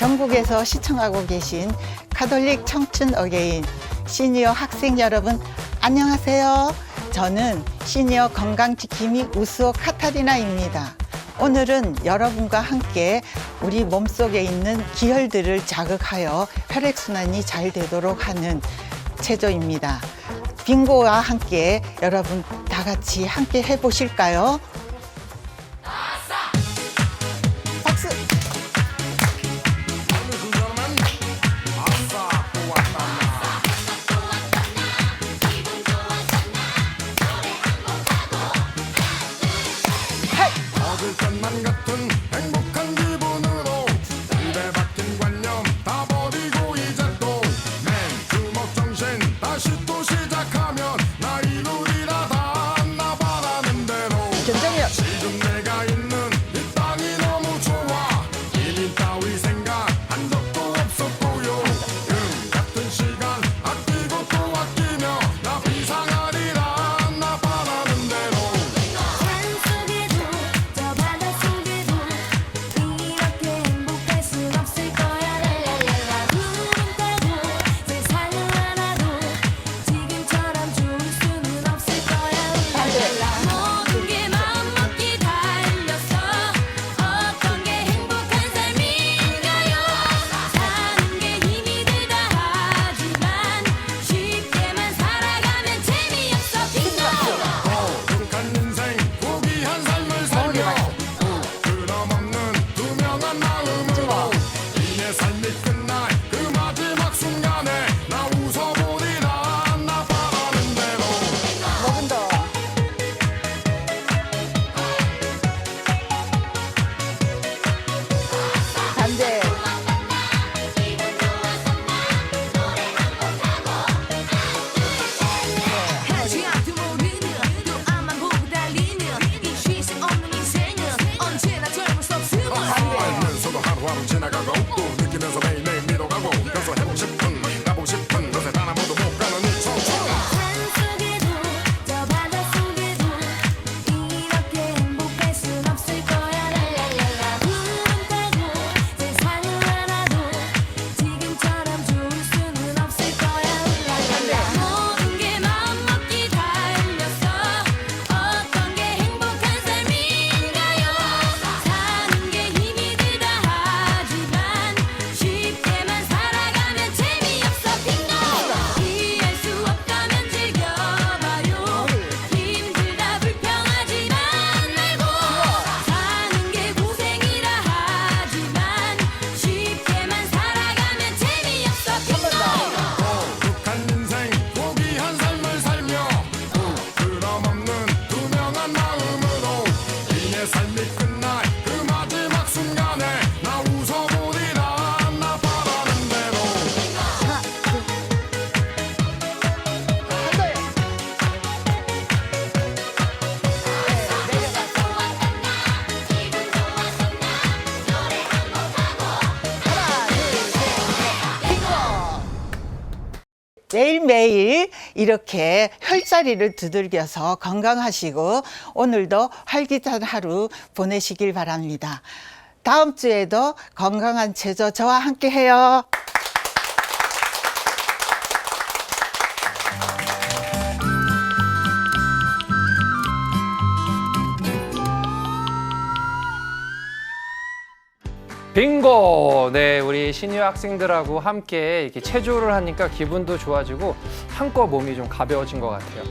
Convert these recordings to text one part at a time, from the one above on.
전국에서 시청하고 계신 가톨릭 청춘 어게인 시니어 학생 여러분, 안녕하세요. 저는 시니어 건강지킴이 우수호 카타리나입니다. 오늘은 여러분과 함께 우리 몸속에 있는 기혈들을 자극하여 혈액순환이 잘 되도록 하는 체조입니다. 빙고와 함께 여러분 다 같이 함께 해보실까요? 박수! 얻을 것만 같은 행복한 기분으로 입에 박힌 관념 다 버리고 이제 또 맨주먹 정신 다시 또 시작하면 나 이루리라 다 나 바라는 대로 견정이요. 지금 내가 있는 이 땅이 너무 좋아 이민 따위 생각한 적도 없었고요 같은 시간 아끼고 또 아끼며 나 비상하리라 나 바라는 대로 산 속에도 저 바다 속에도 이렇게 행복할 순 없을 거야 랄랄랄라 구름 타고 세상을 알아도 지금처럼 좋을 수는 없을 거야 랄랄라 모든 게 마음먹기 달렸어 어떤 게 행복한 삶인가요 사는 게 힘이 들다 하지만 쉽게만 살아가면 재미없어 빙고 독한 인생 고귀한 삶을 살며 부끄럼없는 투명한 마음으로 이내 삶이 끝날 그 마지막 순간에 나 웃어보리라 나 바라는 대로 조금 더. 반대. 하지 않도 모르는 또 앞만 보고 달리는 이 쉴 새 없는 인생은 언제나 젊을 수 없음을 알면서도 하루하루 지나가고 또 느끼면서 매일매일 밀어가고 그래서 해보고 싶은 가보고 싶은 것에 단 아무도 못 가는 이 청춘 산 속에도 저 바다 속에도 이렇게 행복할 순 없을 거야 랄랄랄라 구름 타고 세상을 알아도 지금처럼 좋을 수는 없을 거야 랄랄랄라 모든 게 마음먹기 달렸어 어떤 게 행복한 삶인가요 사는 게 힘이 들다 하지만 쉽게만 살아가면 재미없어 빙고 이해할 수 없다면 즐겨봐요 힘들다 불평하지만 말고 사는 게 고생이라 하지만 쉽게만 살아가면 재미없어 빙고 독한 인생 고귀한 삶을 살며 부끄럼없는 투명한 마음으로 이내 삶이 끝날 그 마지막 순간에 나 웃어보리라 나 바라는 대로 하나, 둘. 한 거요. 매일매일 이렇게 혈자리를 두들겨서 건강하시고 오늘도 활기찬 하루 보내시길 바랍니다. 다음 주에도 건강한 체조 저와 함께 해요. 빙고! 네, 우리 시니어 학생들하고 함께 이렇게 체조를 하니까 기분도 좋아지고 한껏 몸이 좀 가벼워진 것 같아요.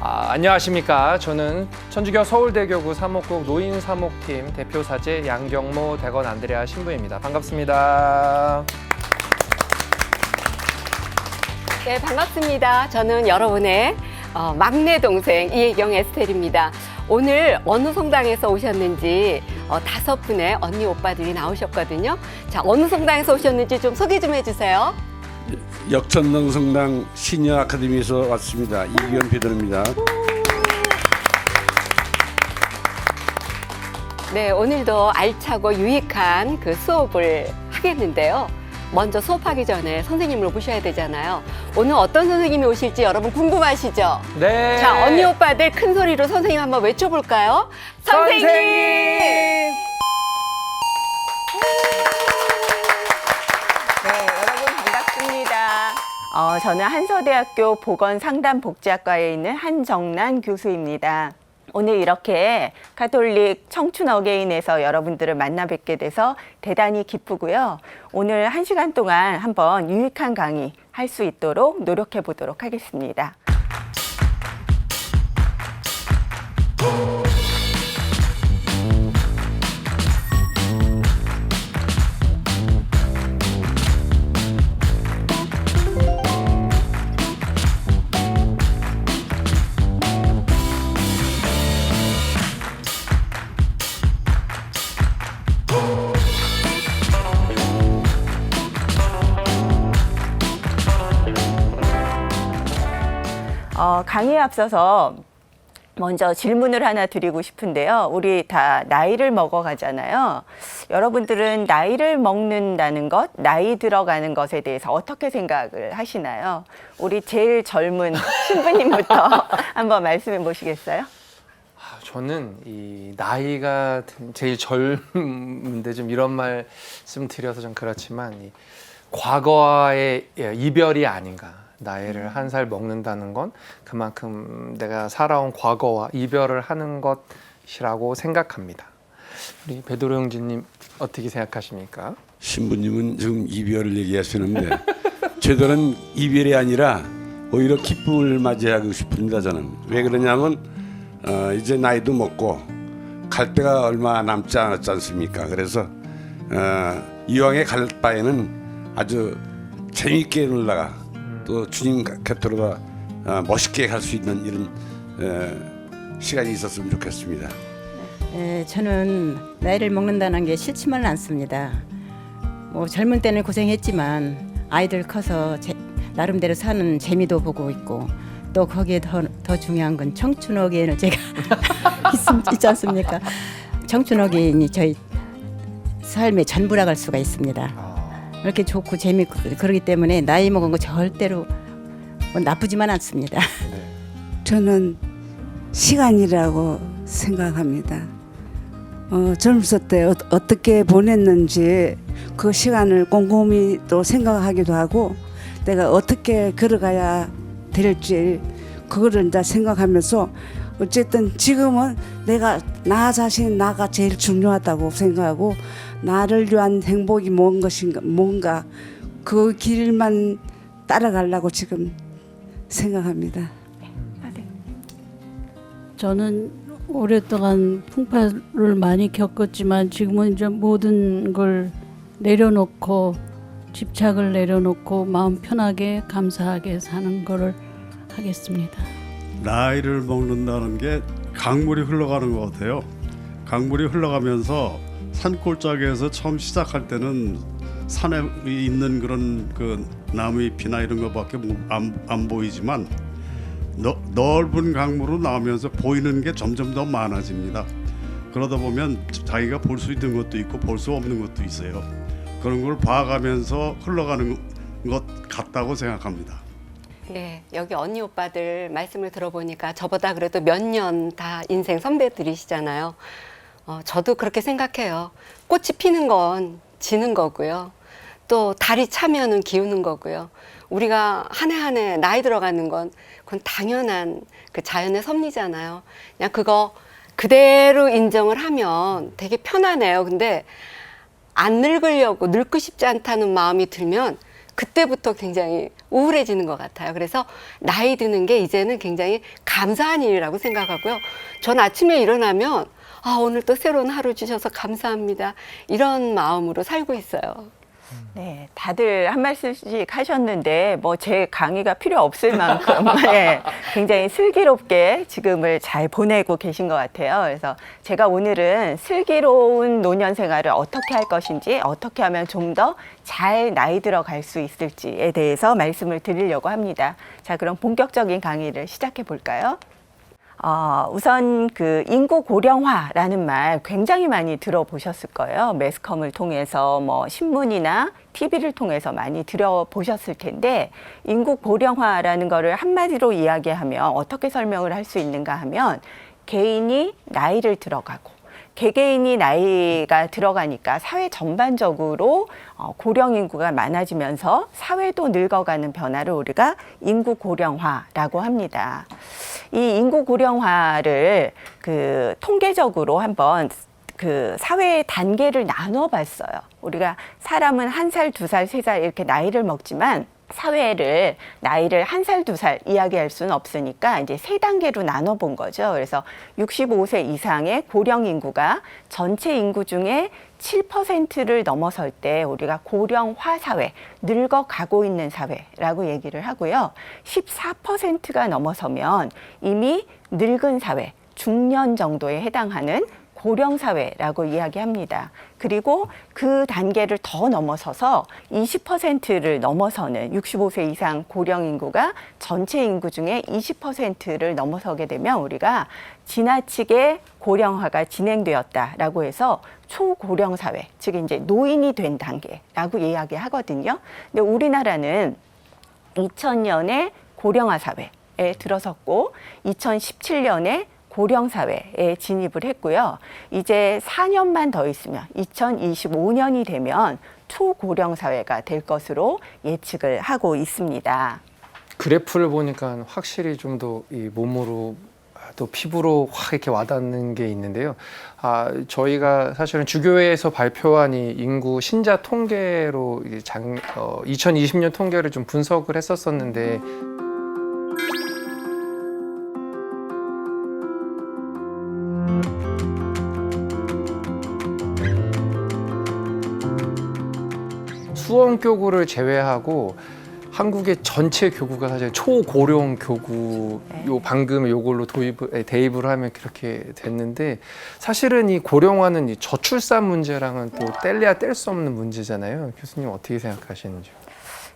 안녕하십니까. 저는 천주교 서울대교구 사목국 노인사목팀 대표사제 양경모 대건 안드레아 신부입니다. 반갑습니다. 네, 반갑습니다. 저는 여러분의 막내 동생 이혜경 에스텔입니다. 오늘 어느 성당에서 오셨는지 5분의 언니 오빠들이 나오셨거든요. 자, 어느 성당에서 오셨는지 좀 소개 좀 해주세요. 역천동 성당 시니어 아카데미에서 왔습니다. 이기현 비전입니다. 네, 오늘도 알차고 유익한 그 수업을 하겠는데요. 먼저 수업하기 전에 선생님을 모셔야 되잖아요. 오늘 어떤 선생님이 오실지 여러분 궁금하시죠? 네. 자, 언니 오빠들 큰 소리로 선생님 한번 외쳐볼까요? 선생님! 저는 한서대학교 보건상담복지학과에 있는 한정란 교수입니다. 오늘 이렇게 가톨릭 청춘 어게인에서 여러분들을 만나 뵙게 돼서 대단히 기쁘고요. 오늘 1시간 동안 한번 유익한 강의 할 수 있도록 노력해 보도록 하겠습니다. 강의에 앞서서 먼저 질문을 하나 드리고 싶은데요. 우리 다 나이를 먹어가잖아요. 여러분들은 나이를 먹는다는 것, 나이 들어가는 것에 대해서 어떻게 생각을 하시나요? 우리 제일 젊은 신부님부터 한번 말씀해 보시겠어요? 저는 이 나이가 제일 젊은데 좀 이런 말씀 드려서 좀 그렇지만 이 과거와의 이별이 아닌가. 나이를 1살 먹는다는 건 그만큼 내가 살아온 과거와 이별을 하는 것이라고 생각합니다. 우리 베드로 형제님 어떻게 생각하십니까? 신부님은 지금 이별을 얘기하시는데 저들은 이별이 아니라 오히려 기쁨을 맞이하고 싶습니다. 저는 왜 그러냐면 이제 나이도 먹고 갈 데가 얼마 남지 않았지 않습니까? 그래서 이왕에 갈 바에는 아주 재미있게 놀다가 또 주님 곁으로 멋있게 갈 수 있는 이런 시간이 있었으면 좋겠습니다. 저는 나이를 먹는다는 게 싫지만은 않습니다. 뭐 젊은 때는 고생했지만 아이들 커서 나름대로 사는 재미도 보고 있고 또 거기에 더 중요한 건 청춘어게인을 제가 있지 않습니까? 청춘어게인이 저희 삶의 전부라 할 수가 있습니다. 이렇게 좋고 재밌고 그러기 때문에 나이 먹은 거 절대로 뭐 나쁘지만 않습니다. 저는 시간이라고 생각합니다. 젊었을 때 어떻게 보냈는지 그 시간을 곰곰이 또 생각하기도 하고 내가 어떻게 걸어가야 될지 그거를 이제 생각하면서 어쨌든 지금은 나 자신 나가 제일 중요하다고 생각하고 나를 위한 행복이 뭔가 그 길만 따라가려고 지금 생각합니다. 저는 오랫동안 풍파를 많이 겪었지만 지금은 이제 모든 걸 내려놓고 집착을 내려놓고 마음 편하게 감사하게 사는 거를 하겠습니다. 나이를 먹는다는 게 강물이 흘러가는 것 같아요. 강물이 흘러가면서 산골짜기에서 처음 시작할 때는 산에 있는 그런 그 나무 잎이나 이런 것밖에 안 보이지만 넓은 강물로 나오면서 보이는 게 점점 더 많아집니다. 그러다 보면 자기가 볼 수 있는 것도 있고 볼 수 없는 것도 있어요. 그런 걸 봐가면서 흘러가는 것 같다고 생각합니다. 네, 여기 언니 오빠들 말씀을 들어보니까 저보다 그래도 몇 년 다 인생 선배들이시잖아요. 저도 그렇게 생각해요. 꽃이 피는 건 지는 거고요. 또 달이 차면은 기우는 거고요. 우리가 한 해 한 해 나이 들어가는 건 그건 당연한 그 자연의 섭리잖아요. 그냥 그거 그대로 인정을 하면 되게 편하네요. 근데 안 늙으려고 늙고 싶지 않다는 마음이 들면 그때부터 굉장히 우울해지는 것 같아요. 그래서 나이 드는 게 이제는 굉장히 감사한 일이라고 생각하고요. 전 아침에 일어나면 오늘 또 새로운 하루 주셔서 감사합니다. 이런 마음으로 살고 있어요. 네, 다들 한 말씀씩 하셨는데 뭐 제 강의가 필요 없을 만큼 네, 굉장히 슬기롭게 지금을 잘 보내고 계신 것 같아요. 그래서 제가 오늘은 슬기로운 노년 생활을 어떻게 할 것인지, 어떻게 하면 좀 더 잘 나이 들어갈 수 있을지에 대해서 말씀을 드리려고 합니다. 자, 그럼 본격적인 강의를 시작해 볼까요? 우선 그 인구 고령화라는 말 굉장히 많이 들어보셨을 거예요. 매스컴을 통해서 뭐 신문이나 TV를 통해서 많이 들어보셨을 텐데 인구 고령화라는 거를 한마디로 이야기하면 어떻게 설명을 할 수 있는가 하면 개인이 나이를 들어가고 개개인이 나이가 들어가니까 사회 전반적으로 고령 인구가 많아지면서 사회도 늙어가는 변화를 우리가 인구 고령화라고 합니다. 이 인구 고령화를 그 통계적으로 한번 그 사회의 단계를 나눠 봤어요. 우리가 사람은 1살, 2살, 3살 이렇게 나이를 먹지만 사회를 나이를 1살, 2살 이야기할 수는 없으니까 이제 3단계로 나눠 본 거죠. 그래서 65세 이상의 고령 인구가 전체 인구 중에 7%를 넘어설 때 우리가 고령화 사회, 늙어가고 있는 사회라고 얘기를 하고요. 14%가 넘어서면 이미 늙은 사회, 중년 정도에 해당하는 고령사회라고 이야기합니다. 그리고 그 단계를 더 넘어서서 20%를 넘어서는 65세 이상 고령 인구가 전체 인구 중에 20%를 넘어서게 되면 우리가 지나치게 고령화가 진행되었다라고 해서 초고령 사회, 즉 이제 노인이 된 단계라고 이야기하거든요. 근데 우리나라는 2000년에 고령화 사회에 들어섰고 2017년에 고령사회에 진입을 했고요. 이제 4년만 더 있으면 2025년이 되면 초고령사회가 될 것으로 예측을 하고 있습니다. 그래프를 보니까 확실히 좀 더 이 몸으로 또 피부로 확 이렇게 와닿는 게 있는데요. 저희가 사실은 주교회에서 발표한 이 인구 신자 통계로 2020년 통계를 좀 분석을 했었었는데 수원교구를 제외하고 한국의 전체 교구가 사실 초고령 교구, 요 방금 요걸로 대입을 하면 그렇게 됐는데 사실은 이 고령화는 이 저출산 문제랑은 또 뗄래야 뗄 수 없는 문제잖아요. 교수님 어떻게 생각하시는지요?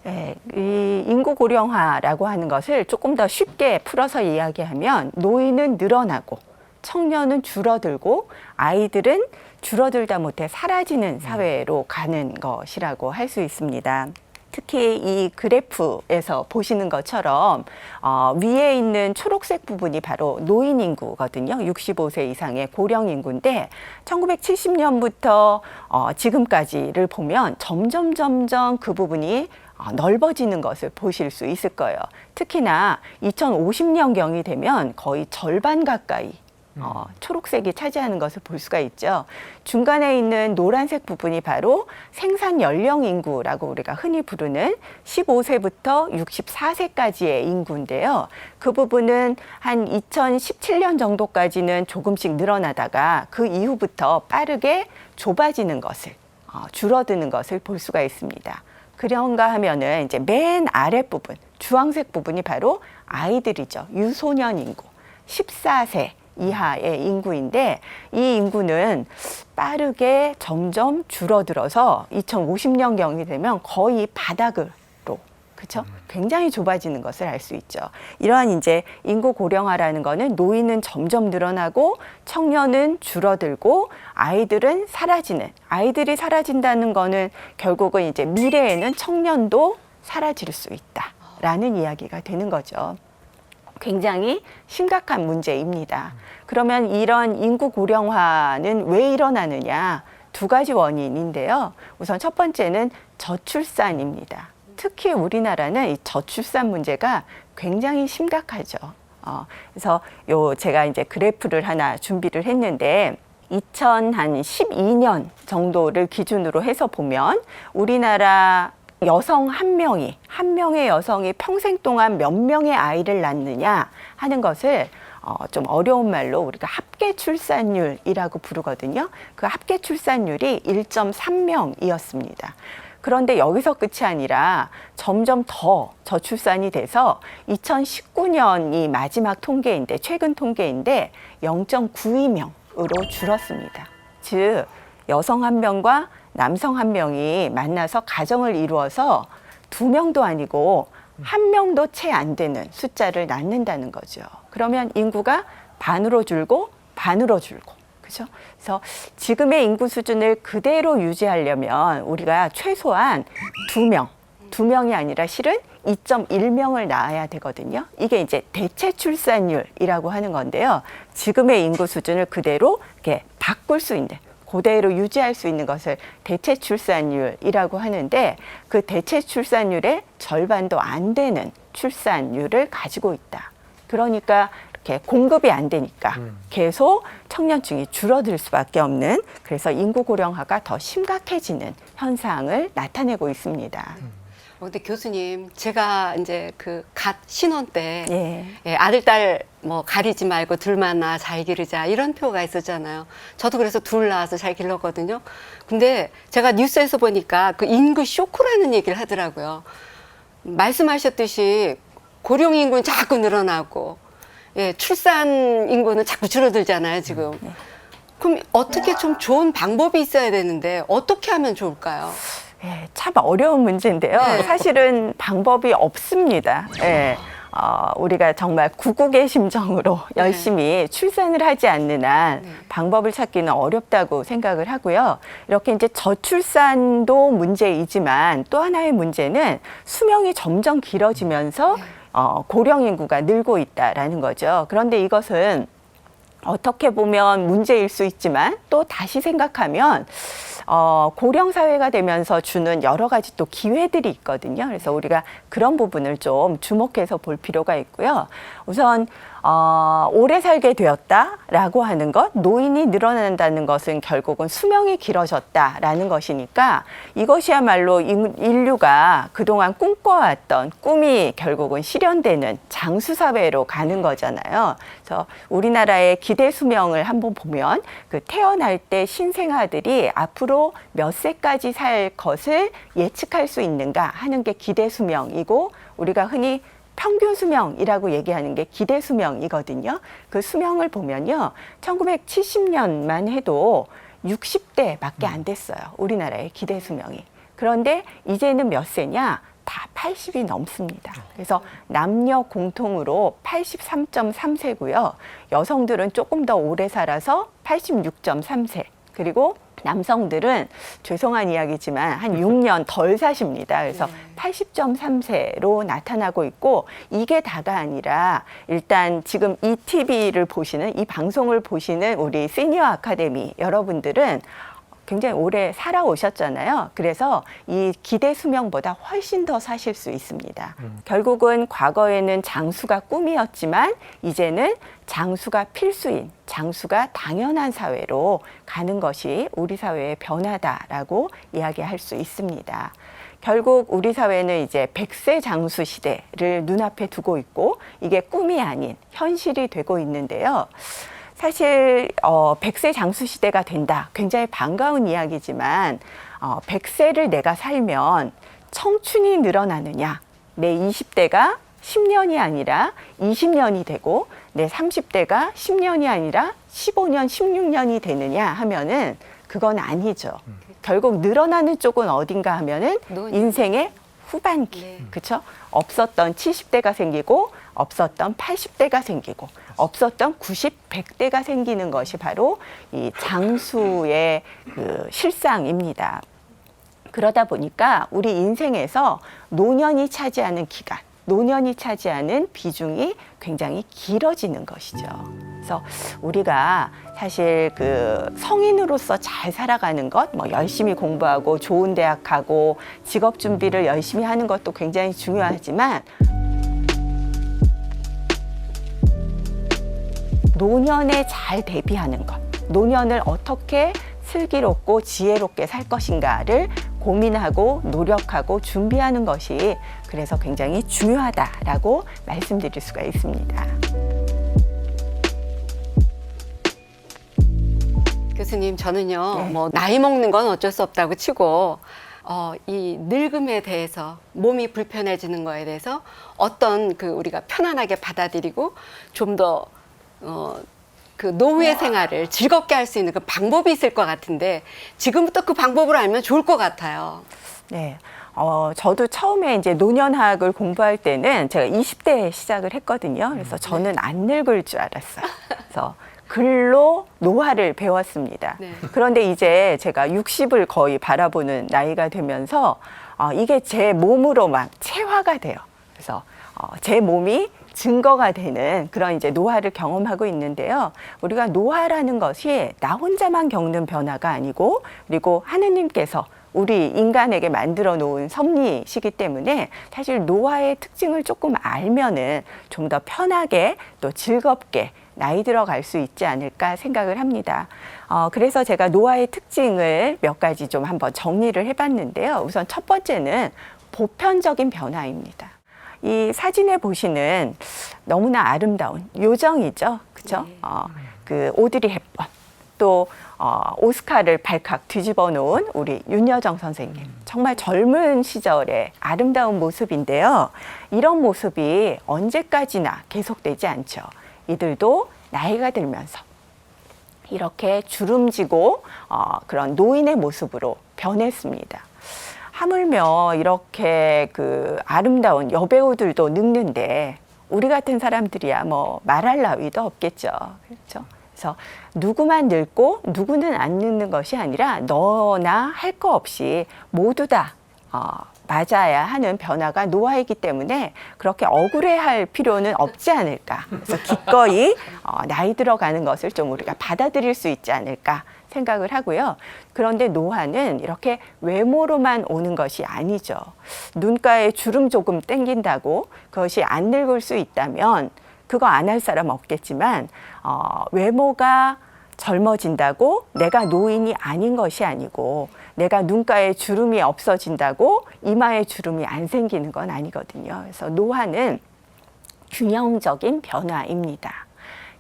네, 이 인구 고령화라고 하는 것을 조금 더 쉽게 풀어서 이야기하면 노인은 늘어나고 청년은 줄어들고 아이들은 줄어들다 못해 사라지는 사회로 가는 것이라고 할 수 있습니다. 특히 이 그래프에서 보시는 것처럼 위에 있는 초록색 부분이 바로 노인 인구거든요. 65세 이상의 고령 인구인데 1970년부터 지금까지를 보면 점점 그 부분이 넓어지는 것을 보실 수 있을 거예요. 특히나 2050년경이 되면 거의 절반 가까이 초록색이 차지하는 것을 볼 수가 있죠. 중간에 있는 노란색 부분이 바로 생산 연령 인구라고 우리가 흔히 부르는 15세부터 64세까지의 인구인데요. 그 부분은 한 2017년 정도까지는 조금씩 늘어나다가 그 이후부터 빠르게 좁아지는 것을, 줄어드는 것을 볼 수가 있습니다. 그런가 하면은 이제 맨 아랫부분, 주황색 부분이 바로 아이들이죠. 유소년 인구, 14세. 이하의 인구인데 이 인구는 빠르게 점점 줄어들어서 2050년경이 되면 거의 바닥으로, 그렇죠? 굉장히 좁아지는 것을 알 수 있죠. 이러한 이제 인구 고령화라는 거는 노인은 점점 늘어나고 청년은 줄어들고 아이들은 사라지는, 아이들이 사라진다는 거는 결국은 이제 미래에는 청년도 사라질 수 있다라는 이야기가 되는 거죠. 굉장히 심각한 문제입니다. 그러면 이런 인구 고령화는 왜 일어나느냐? 2가지 원인인데요. 우선 첫 번째는 저출산입니다. 특히 우리나라는 이 저출산 문제가 굉장히 심각하죠. 그래서 제가 이제 그래프를 하나 준비를 했는데 2012년 정도를 기준으로 해서 보면 우리나라 여성 한 명의 여성이 평생 동안 몇 명의 아이를 낳느냐 하는 것을 좀 어려운 말로 우리가 합계 출산율이라고 부르거든요. 그 합계 출산율이 1.3명이었습니다. 그런데 여기서 끝이 아니라 점점 더 저출산이 돼서 2019년이 마지막 통계인데, 최근 통계인데 0.92명으로 줄었습니다. 즉 여성 한 명과 남성 한 명이 만나서 가정을 이루어서 2명도 아니고 1명도 채 안 되는 숫자를 낳는다는 거죠. 그러면 인구가 반으로 줄고 반으로 줄고, 그렇죠? 그래서 지금의 인구 수준을 그대로 유지하려면 우리가 최소한 2명이 아니라 실은 2.1명을 낳아야 되거든요. 이게 이제 대체 출산율이라고 하는 건데요. 지금의 인구 수준을 그대로 이렇게 바꿀 수 있는, 그대로 유지할 수 있는 것을 대체 출산율이라고 하는데, 그 대체 출산율의 절반도 안 되는 출산율을 가지고 있다. 그러니까 이렇게 공급이 안 되니까 계속 청년층이 줄어들 수밖에 없는, 그래서 인구 고령화가 더 심각해지는 현상을 나타내고 있습니다. 근데 교수님, 제가 이제 그 갓 신혼 때 예. 예, 아들 딸 뭐 가리지 말고 둘만 낳아 잘 기르자 이런 표가 있었잖아요. 저도 그래서 둘 낳아서 잘 길렀거든요. 근데 제가 뉴스에서 보니까 그 인구 쇼크라는 얘기를 하더라고요. 말씀하셨듯이 고령 인구는 자꾸 늘어나고, 예, 출산 인구는 자꾸 줄어들잖아요, 지금. 그럼 어떻게 좀 좋은 방법이 있어야 되는데 어떻게 하면 좋을까요? 예, 참 어려운 문제인데요. 네. 사실은 방법이 없습니다. 예. 우리가 정말 구국의 심정으로 열심히 출산을 하지 않는 한 방법을 찾기는 어렵다고 생각을 하고요. 이렇게 이제 저출산도 문제이지만 또 하나의 문제는 수명이 점점 길어지면서 고령 인구가 늘고 있다라는 거죠. 그런데 이것은 어떻게 보면 문제일 수 있지만 또 다시 생각하면 고령 사회가 되면서 주는 여러 가지 또 기회들이 있거든요. 그래서 우리가 그런 부분을 좀 주목해서 볼 필요가 있고요. 우선 오래 살게 되었다라고 하는 것, 노인이 늘어난다는 것은 결국은 수명이 길어졌다라는 것이니까 이것이야말로 인류가 그동안 꿈꿔왔던 꿈이 결국은 실현되는 장수 사회로 가는 거잖아요. 그래서 우리나라의 기대 수명을 한번 보면 그 태어날 때 신생아들이 앞으로 몇 세까지 살 것을 예측할 수 있는가 하는 게 기대 수명이고, 우리가 흔히 평균 수명이라고 얘기하는 게 기대 수명이거든요. 그 수명을 보면요, 1970년만 해도 60대밖에 안 됐어요. 우리나라의 기대 수명이. 그런데 이제는 몇 세냐? 다 80이 넘습니다. 그래서 남녀 공통으로 83.3세고요. 여성들은 조금 더 오래 살아서 86.3세. 그리고 남성들은 죄송한 이야기지만 한 6년 덜 사십니다. 그래서 80.3세로 나타나고 있고, 이게 다가 아니라 일단 지금 이 TV를 보시는, 이 방송을 보시는 우리 시니어 아카데미 여러분들은 굉장히 오래 살아오셨잖아요. 그래서 이 기대 수명보다 훨씬 더 사실 수 있습니다. 결국은 과거에는 장수가 꿈이었지만 이제는 장수가 필수인, 장수가 당연한 사회로 가는 것이 우리 사회의 변화다라고 이야기할 수 있습니다. 결국 우리 사회는 이제 100세 장수 시대를 눈앞에 두고 있고, 이게 꿈이 아닌 현실이 되고 있는데요. 사실 100세 장수 시대가 된다, 굉장히 반가운 이야기지만 100세를 내가 살면 청춘이 늘어나느냐, 내 20대가 10년이 아니라 20년이 되고 내 30대가 10년이 아니라 15년, 16년이 되느냐 하면은 그건 아니죠. 결국 늘어나는 쪽은 어딘가 하면은 인생의 후반기, 그렇죠? 없었던 70대가 생기고 없었던 80대가 생기고 없었던 90, 100대가 생기는 것이 바로 이 장수의 그 실상입니다. 그러다 보니까 우리 인생에서 노년이 차지하는 기간, 노년이 차지하는 비중이 굉장히 길어지는 것이죠. 그래서 우리가 사실 그 성인으로서 잘 살아가는 것, 뭐 열심히 공부하고 좋은 대학 가고 직업 준비를 열심히 하는 것도 굉장히 중요하지만, 노년에 잘 대비하는 것, 노년을 어떻게 슬기롭고 지혜롭게 살 것인가를 고민하고 노력하고 준비하는 것이 그래서 굉장히 중요하다라고 말씀드릴 수가 있습니다. 교수님, 저는요, 뭐 나이 먹는 건 어쩔 수 없다고 치고 이 늙음에 대해서, 몸이 불편해지는 거에 대해서 어떤 그 우리가 편안하게 받아들이고 좀 더 그 노후의 생활을 즐겁게 할 수 있는 그 방법이 있을 것 같은데, 지금부터 그 방법을 알면 좋을 것 같아요. 네. 저도 처음에 이제 노년학을 공부할 때는 제가 20대에 시작을 했거든요. 그래서 저는 안 늙을 줄 알았어요. 그래서 글로 노화를 배웠습니다. 네. 그런데 이제 제가 60을 거의 바라보는 나이가 되면서 이게 제 몸으로 막 체화가 돼요. 그래서 제 몸이 증거가 되는 그런 이제 노화를 경험하고 있는데요. 우리가 노화라는 것이 나 혼자만 겪는 변화가 아니고, 그리고 하느님께서 우리 인간에게 만들어 놓은 섭리시기 때문에 사실 노화의 특징을 조금 알면은 좀 더 편하게 또 즐겁게 나이 들어갈 수 있지 않을까 생각을 합니다. 그래서 제가 노화의 특징을 몇 가지 좀 한번 정리를 해봤는데요. 우선 첫 번째는 보편적인 변화입니다. 이 사진에 보시는 너무나 아름다운 요정이죠, 그렇죠? 그 오드리 헵번, 또 오스카를 발칵 뒤집어 놓은 우리 윤여정 선생님, 정말 젊은 시절의 아름다운 모습인데요. 이런 모습이 언제까지나 계속되지 않죠. 이들도 나이가 들면서 이렇게 주름지고 그런 노인의 모습으로 변했습니다. 하물며 이렇게 그 아름다운 여배우들도 늙는데 우리 같은 사람들이야 뭐 말할 나위도 없겠죠. 그렇죠? 그래서 누구만 늙고 누구는 안 늙는 것이 아니라 너나 할 거 없이 모두 다 맞아야 하는 변화가 노화이기 때문에 그렇게 억울해할 필요는 없지 않을까. 그래서 기꺼이 나이 들어가는 것을 좀 우리가 받아들일 수 있지 않을까 생각을 하고요. 그런데 노화는 이렇게 외모로만 오는 것이 아니죠. 눈가에 주름 조금 땡긴다고 그것이 안 늙을 수 있다면 그거 안 할 사람 없겠지만 외모가 젊어진다고 내가 노인이 아닌 것이 아니고, 내가 눈가에 주름이 없어진다고 이마에 주름이 안 생기는 건 아니거든요. 그래서 노화는 균형적인 변화입니다.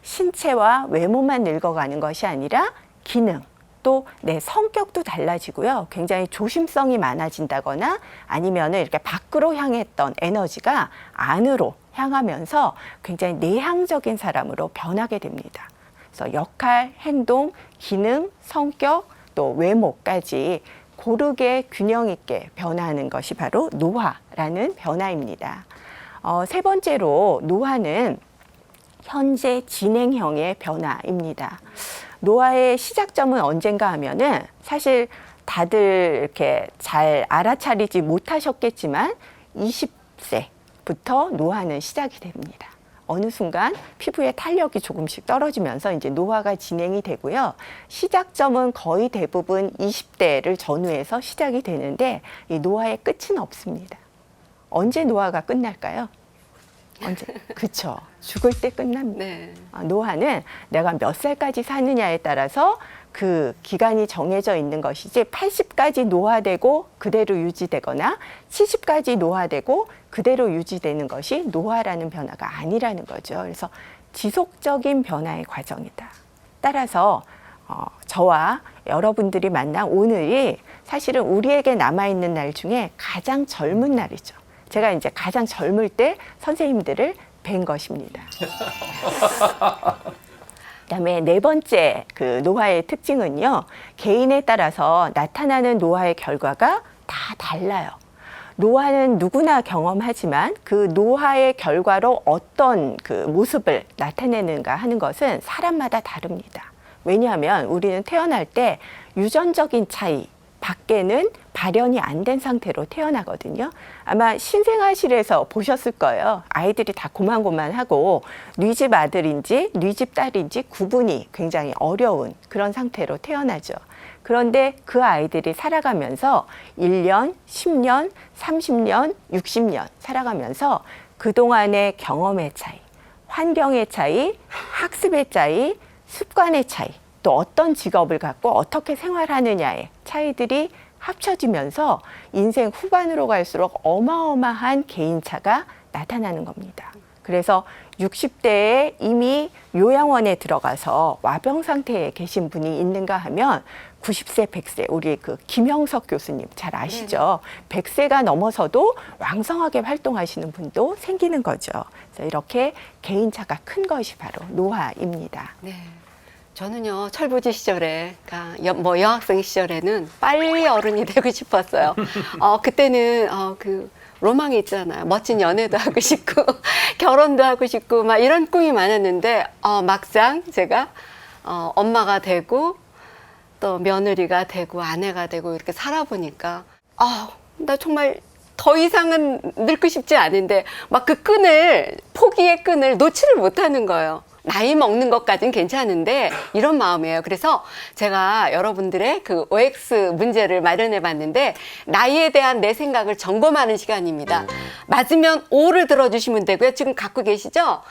신체와 외모만 늙어가는 것이 아니라 기능, 또 내 성격도 달라지고요. 굉장히 조심성이 많아진다거나 아니면 이렇게 밖으로 향했던 에너지가 안으로 향하면서 굉장히 내향적인 사람으로 변하게 됩니다. 그래서 역할, 행동, 기능, 성격, 또 외모까지 고르게 균형 있게 변화하는 것이 바로 노화라는 변화입니다. 세 번째로 노화는 현재 진행형의 변화입니다. 노화의 시작점은 언젠가 하면은 사실 다들 이렇게 잘 알아차리지 못하셨겠지만 20세부터 노화는 시작이 됩니다. 어느 순간 피부의 탄력이 조금씩 떨어지면서 이제 노화가 진행이 되고요. 시작점은 거의 대부분 20대를 전후해서 시작이 되는데 이 노화의 끝은 없습니다. 언제 노화가 끝날까요? 언제? 그쵸. 죽을 때 끝납니다. 네. 노화는 내가 몇 살까지 사느냐에 따라서 그 기간이 정해져 있는 것이지 80까지 노화되고 그대로 유지되거나 70까지 노화되고 그대로 유지되는 것이 노화라는 변화가 아니라는 거죠. 그래서 지속적인 변화의 과정이다. 따라서 저와 여러분들이 만난 오늘이 사실은 우리에게 남아있는 날 중에 가장 젊은 날이죠. 제가 이제 가장 젊을 때 선생님들을 뵌 것입니다. 그다음에 네 번째 그 노화의 특징은요, 개인에 따라서 나타나는 노화의 결과가 다 달라요. 노화는 누구나 경험하지만 그 노화의 결과로 어떤 그 모습을 나타내는가 하는 것은 사람마다 다릅니다. 왜냐하면 우리는 태어날 때 유전적인 차이 밖에는 발현이 안 된 상태로 태어나거든요. 아마 신생아실에서 보셨을 거예요. 아이들이 다 고만고만하고 뉘집 아들인지 뉘집 딸인지 구분이 굉장히 어려운 그런 상태로 태어나죠. 그런데 그 아이들이 살아가면서 1년, 10년, 30년, 60년 살아가면서 그동안의 경험의 차이, 환경의 차이, 학습의 차이, 습관의 차이, 또 어떤 직업을 갖고 어떻게 생활하느냐의 차이들이 합쳐지면서 인생 후반으로 갈수록 어마어마한 개인차가 나타나는 겁니다. 그래서 60대에 이미 요양원에 들어가서 와병 상태에 계신 분이 있는가 하면 90세, 100세, 우리 그 김형석 교수님 잘 아시죠? 100세가 넘어서도 왕성하게 활동하시는 분도 생기는 거죠. 그래서 이렇게 개인차가 큰 것이 바로 노화입니다. 네. 저는요, 철부지 시절에, 그러니까 여학생 시절에는 빨리 어른이 되고 싶었어요. 그때는 그 로망이 있잖아요. 멋진 연애도 하고 싶고, 결혼도 하고 싶고, 막 이런 꿈이 많았는데, 막상 제가 엄마가 되고, 또 며느리가 되고, 아내가 되고, 이렇게 살아보니까, 나 정말 더 이상은 늙고 싶지 않은데 막 그 끈을, 포기의 끈을 놓지를 못하는 거예요. 나이 먹는 것까지는 괜찮은데 이런 마음이에요. 그래서 제가 여러분들의 그 OX 문제를 마련해 봤는데 나이에 대한 내 생각을 점검하는 시간입니다. 맞으면 O를 들어주시면 되고요. 지금 갖고 계시죠?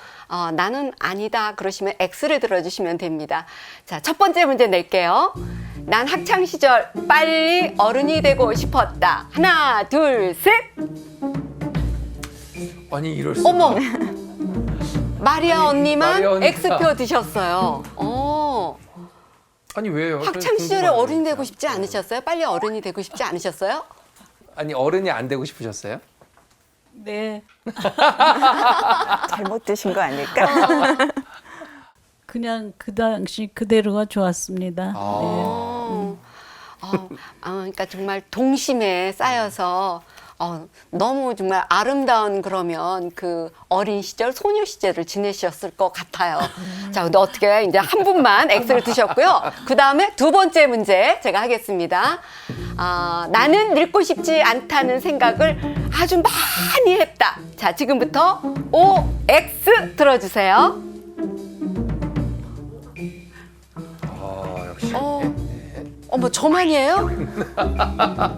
나는 아니다 그러시면 X를 들어주시면 됩니다. 자, 첫 번째 문제 낼게요. 난 학창 시절 빨리 어른이 되고 싶었다. 하나, 둘, 셋. 아니 이럴 수. 어머. 마리아 언니만 마리아 언니가. X표 드셨어요. 아니 왜요? 학창 시절에 궁금하네요. 어른이 되고 싶지 않으셨어요? 빨리 어른이 되고 싶지 않으셨어요? 아니 어른이 안 되고 싶으셨어요? 네. 잘못 드신 거 아닐까? 그냥 그 당시 그대로가 좋았습니다. 그러니까 정말 동심에 쌓여서 너무 정말 아름다운 그러면 그 어린 시절, 소녀 시절을 지내셨을 것 같아요. 자, 근데 어떻게 이제 한 분만 X를 드셨고요. 그 다음에 두 번째 문제 제가 하겠습니다. 나는 늙고 싶지 않다는 생각을 아주 많이 했다. 자, 지금부터 OX 들어주세요. 역시. 어머, 저만이에요?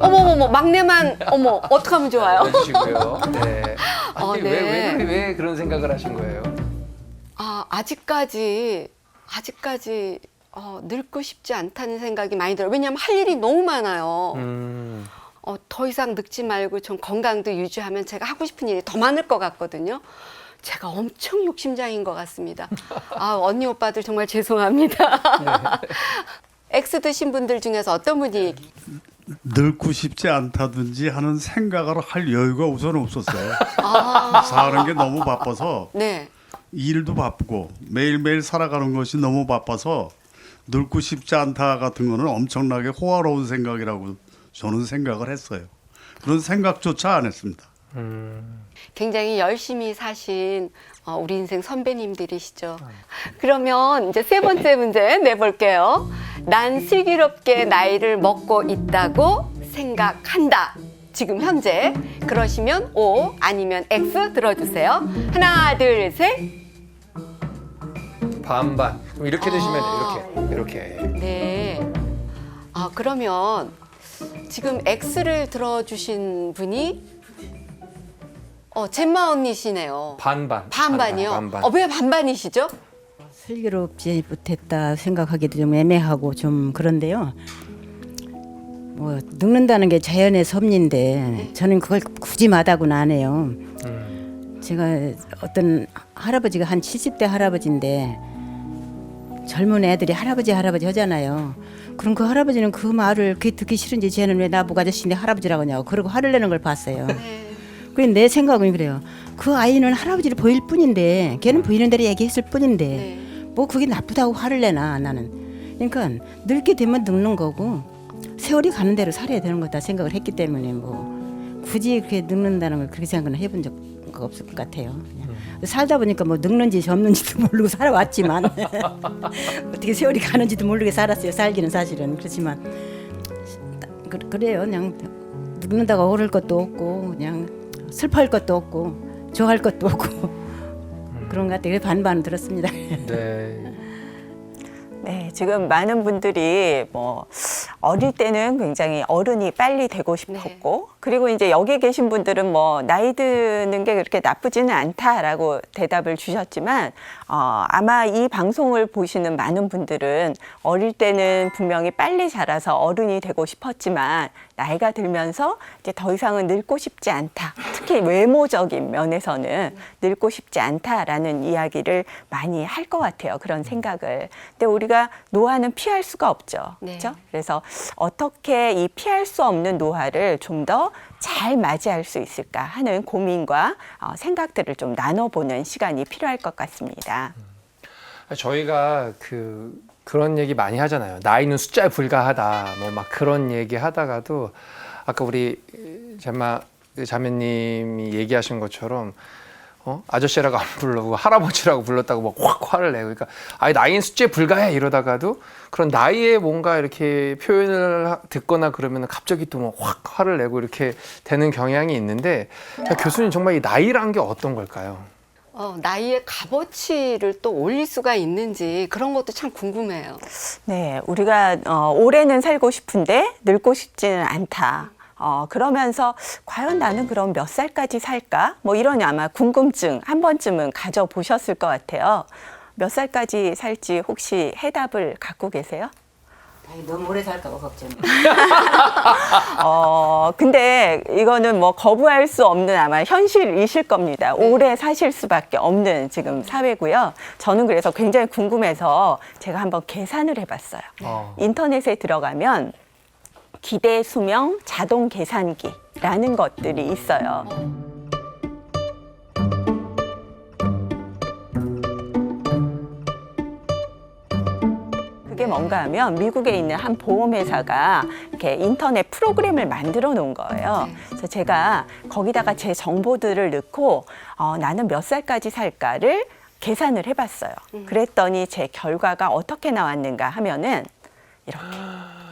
어머머머, 막내만, 어머, 어떡하면 좋아요? 해주시고요. 네. 아니 네. 왜 그런 생각을 하신 거예요? 아직까지 늙고 싶지 않다는 생각이 많이 들어요. 왜냐하면 할 일이 너무 많아요. 더 이상 늙지 말고 좀 건강도 유지하면 제가 하고 싶은 일이 더 많을 것 같거든요. 제가 엄청 욕심장인 것 같습니다. 언니 오빠들 정말 죄송합니다. X 드신 분들 중에서 어떤 분이 늙고 싶지 않다든지 하는 생각을 할 여유가 우선 없었어요. 사는 게 너무 바빠서 네. 일도 바쁘고 매일매일 살아가는 것이 너무 바빠서 늙고 싶지 않다 같은 거는 엄청나게 호화로운 생각이라고 저는 생각을 했어요. 그런 생각조차 안 했습니다. 굉장히 열심히 사신 우리 인생 선배님들이시죠. 그러면 이제 세 번째 문제 내볼게요. 난 슬기롭게 나이를 먹고 있다고 생각한다. 지금 현재. 그러시면 O 아니면 X 들어주세요. 하나, 둘, 셋. 반반. 그럼 이렇게 드시면 돼요. 이렇게. 네. 그러면 지금 X를 들어주신 분이 젬마 언니시네요. 반반이요? 반반. 왜 반반이시죠? 슬기롭지 못했다 생각하기도 좀 애매하고 좀 그런데요. 뭐 늙는다는 게 자연의 섭리인데 저는 그걸 굳이 마다고는 안 해요. 제가 어떤 할아버지가 한 70대 할아버지인데 젊은 애들이 할아버지 하잖아요. 그럼 그 할아버지는 그 말을 듣기 싫은지 쟤는 왜 나보고 아저씨인데 할아버지라고 하냐고 그러고 화를 내는 걸 봤어요. 그래서 내 생각은 그래요. 그 아이는 할아버지를 보일 뿐인데 걔는 보이는 대로 얘기했을 뿐인데 뭐 그게 나쁘다고 화를 내나 나는. 그러니까 늙게 되면 늙는 거고 세월이 가는 대로 살아야 되는 거다 생각을 했기 때문에 뭐 굳이 그렇게 늙는다는 걸 그렇게 생각은 해본 적 없을 것 같아요. 그냥. 살다 보니까 뭐 늙는지 젊는지도 모르고 살아왔지만 어떻게 세월이 가는지도 모르게 살았어요. 살기는 사실은. 그렇지만 그래요. 그냥 늙는다고 오를 것도 없고 그냥 슬퍼할 것도 없고 좋아할 것도 없고 그런 것 같아요. 반반 들었습니다. 네. 네, 지금 많은 분들이 뭐 어릴 때는 굉장히 어른이 빨리 되고 싶었고 그리고 이제 여기 계신 분들은 뭐 나이 드는 게 그렇게 나쁘지는 않다라고 대답을 주셨지만 아마 이 방송을 보시는 많은 분들은 어릴 때는 분명히 빨리 자라서 어른이 되고 싶었지만 나이가 들면서 이제 더 이상은 늙고 싶지 않다. 특히 외모적인 면에서는 늙고 싶지 않다라는 이야기를 많이 할 것 같아요. 그런 생각을. 근데 우리가 노화는 피할 수가 없죠. 그렇죠? 그래서 어떻게 이 피할 수 없는 노화를 좀 더 잘 맞이할 수 있을까 하는 고민과 생각들을 좀 나눠보는 시간이 필요할 것 같습니다. 저희가 그런 얘기 많이 하잖아요. 나이는 숫자에 불과하다. 뭐 막 그런 얘기 하다가도 아까 우리 자매님이 얘기하신 것처럼 아저씨라고 안 부르고 할아버지라고 불렀다고 막 확 화를 내고, 그러니까 아예 나이는 숫자에 불과해 이러다가도 그런 나이에 뭔가 이렇게 표현을 듣거나 그러면 갑자기 또 막 확 화를 내고 이렇게 되는 경향이 있는데, 자, 교수님 정말 이 나이란 게 어떤 걸까요? 나이의 값어치를 또 올릴 수가 있는지 그런 것도 참 궁금해요. 네, 우리가 올해는 살고 싶은데 늙고 싶지는 않다. 그러면서 과연 나는 그럼 몇 살까지 살까? 뭐 이런 아마 궁금증 한 번쯤은 가져보셨을 것 같아요. 몇 살까지 살지 혹시 해답을 갖고 계세요? 너무 오래 살까 봐 걱정. 근데 이거는 뭐 거부할 수 없는 아마 현실이실 겁니다. 오래 사실 수밖에 없는 지금 사회고요. 저는 그래서 굉장히 궁금해서 제가 한번 계산을 해봤어요. 인터넷에 들어가면 기대 수명 자동 계산기라는 것들이 있어요. 그게 뭔가 하면 미국에 있는 한 보험회사가 이렇게 인터넷 프로그램을 만들어 놓은 거예요. 그래서 제가 거기다가 제 정보들을 넣고 나는 몇 살까지 살까를 계산을 해봤어요. 그랬더니 제 결과가 어떻게 나왔는가 하면은 이렇게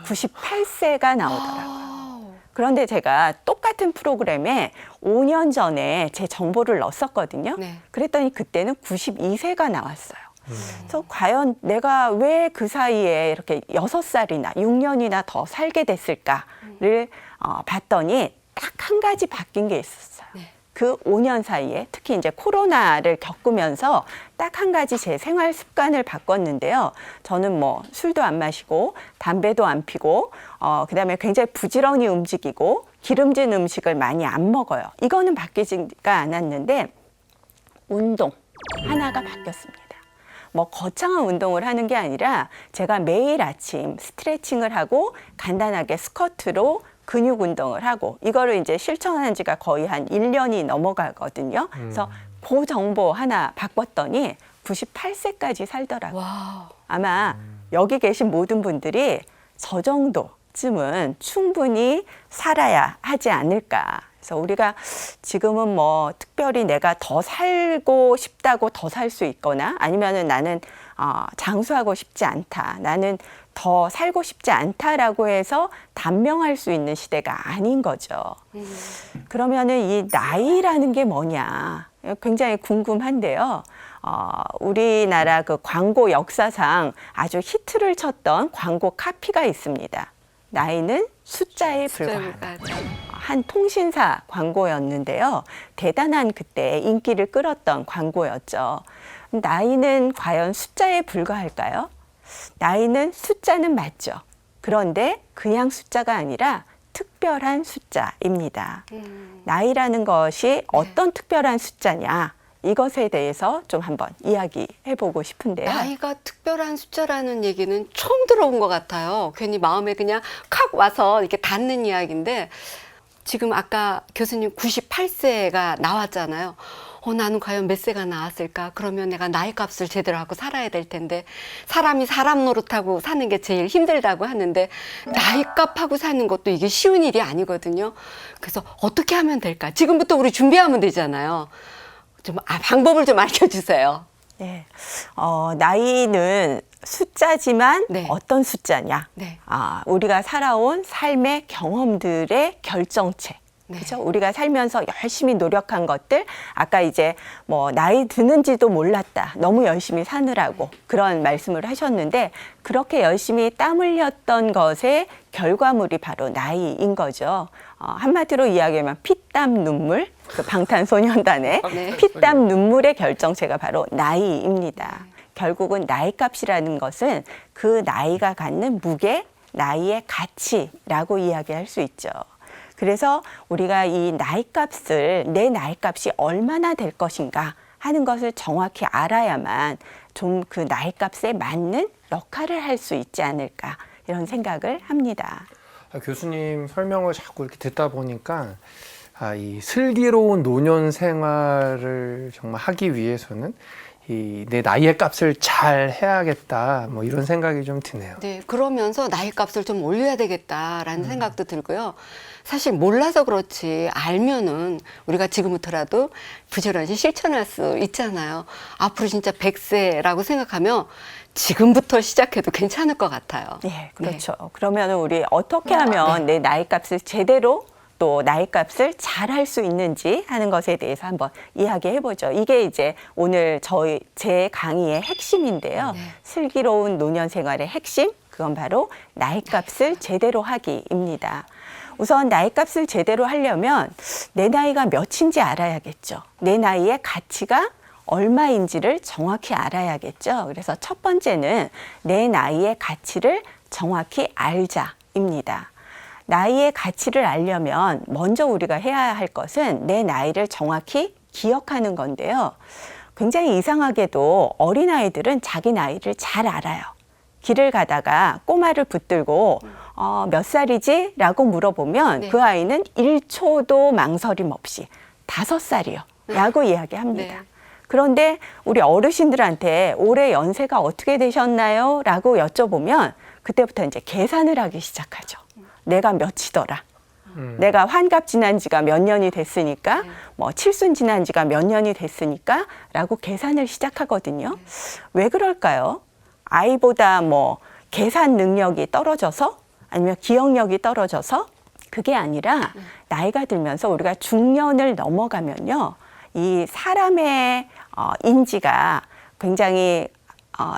98세가 나오더라고요. 그런데 제가 똑같은 프로그램에 5년 전에 제 정보를 넣었거든요. 그랬더니 그때는 92세가 나왔어요. 그래서 과연 내가 왜 그 사이에 이렇게 6살이나 6년이나 더 살게 됐을까를 봤더니 딱 한 가지 바뀐 게 있었어요. 그 5년 사이에 특히 이제 코로나를 겪으면서 딱 한 가지 제 생활 습관을 바꿨는데요. 저는 뭐 술도 안 마시고 담배도 안 피고 그다음에 굉장히 부지런히 움직이고 기름진 음식을 많이 안 먹어요. 이거는 바뀌지가 않았는데 운동 하나가 바뀌었습니다. 뭐 거창한 운동을 하는 게 아니라 제가 매일 아침 스트레칭을 하고 간단하게 스쿼트로 근육 운동을 하고 이거를 이제 실천한 지가 거의 한 1년이 넘어가거든요. 그래서 그 정보 하나 바꿨더니 98세까지 살더라고요. 아마 여기 계신 모든 분들이 저 정도쯤은 충분히 살아야 하지 않을까. 그래서 우리가 지금은 뭐 특별히 내가 더 살고 싶다고 더 살 수 있거나 아니면은 나는 장수하고 싶지 않다. 나는 더 살고 싶지 않다라고 해서 단명할 수 있는 시대가 아닌 거죠. 그러면은 이 나이라는 게 뭐냐? 굉장히 궁금한데요. 우리나라 그 광고 역사상 아주 히트를 쳤던 광고 카피가 있습니다. 나이는 숫자에 불과하다. 한 통신사 광고였는데요. 대단한 그때 인기를 끌었던 광고였죠. 나이는 과연 숫자에 불과할까요? 나이는 숫자는 맞죠. 그런데 그냥 숫자가 아니라 특별한 숫자입니다. 나이라는 것이 어떤 특별한 숫자냐? 이것에 대해서 좀 한번 이야기해보고 싶은데요. 나이가 특별한 숫자라는 얘기는 처음 들어본 것 같아요. 괜히 마음에 그냥 칵 와서 이렇게 닿는 이야기인데 지금 아까 교수님 98세가 나왔잖아요. 나는 과연 몇 세가 나왔을까? 그러면 내가 나이 값을 제대로 하고 살아야 될 텐데 사람이 사람 노릇하고 사는 게 제일 힘들다고 하는데 나이 값하고 사는 것도 이게 쉬운 일이 아니거든요. 그래서 어떻게 하면 될까? 지금부터 우리 준비하면 되잖아요. 좀 방법을 좀 알려주세요. 네, 나이는 숫자지만 네. 어떤 숫자냐? 네. 우리가 살아온 삶의 경험들의 결정체. 네. 그렇죠? 우리가 살면서 열심히 노력한 것들, 아까 이제 뭐 나이 드는지도 몰랐다. 너무 열심히 사느라고 그런 말씀을 하셨는데 그렇게 열심히 땀 흘렸던 것의 결과물이 바로 나이인 거죠. 한마디로 이야기하면 피땀 눈물, 그 방탄소년단의 피땀 눈물의 결정체가 바로 나이입니다. 결국은 나이값이라는 것은 그 나이가 갖는 무게, 나이의 가치라고 이야기할 수 있죠. 그래서 우리가 이 나이값을 내 나이값이 얼마나 될 것인가 하는 것을 정확히 알아야만 좀 그 나이값에 맞는 역할을 할 수 있지 않을까 이런 생각을 합니다. 교수님 설명을 자꾸 이렇게 듣다 보니까 이 슬기로운 노년 생활을 정말 하기 위해서는 내 나이의 값을 잘 해야겠다 뭐 이런 생각이 좀 드네요. 네, 그러면서 나이 값을 좀 올려야 되겠다라는 생각도 들고요. 사실 몰라서 그렇지 알면은 우리가 지금부터라도 부지런히 실천할 수 있잖아요. 앞으로 진짜 100세라고 생각하면 지금부터 시작해도 괜찮을 것 같아요. 네, 그렇죠. 그러면 우리 어떻게 하면 내 나이 값을 제대로 또 나이 값을 잘 할 수 있는지 하는 것에 대해서 한번 이야기해 보죠. 이게 이제 오늘 제 강의의 핵심인데요. 슬기로운 노년 생활의 핵심, 그건 바로 나이 값을 제대로 하기입니다. 우선 나이 값을 제대로 하려면 내 나이가 몇인지 알아야겠죠. 내 나이의 가치가 얼마인지를 정확히 알아야겠죠. 그래서 첫 번째는 내 나이의 가치를 정확히 알자입니다. 나이의 가치를 알려면 먼저 우리가 해야 할 것은 내 나이를 정확히 기억하는 건데요. 굉장히 이상하게도 어린아이들은 자기 나이를 잘 알아요. 길을 가다가 꼬마를 붙들고 몇 살이지? 라고 물어보면 그 아이는 1초도 망설임 없이 5살이요 라고 이야기합니다. 그런데 우리 어르신들한테 올해 연세가 어떻게 되셨나요? 라고 여쭤보면 그때부터 이제 계산을 하기 시작하죠. 내가 몇이더라. 내가 환갑 지난 지가 몇 년이 됐으니까, 뭐 칠순 지난 지가 몇 년이 됐으니까 라고 계산을 시작하거든요. 왜 그럴까요? 아이보다 뭐 계산 능력이 떨어져서 아니면 기억력이 떨어져서 그게 아니라 나이가 들면서 우리가 중년을 넘어가면요. 이 사람의 인지가 굉장히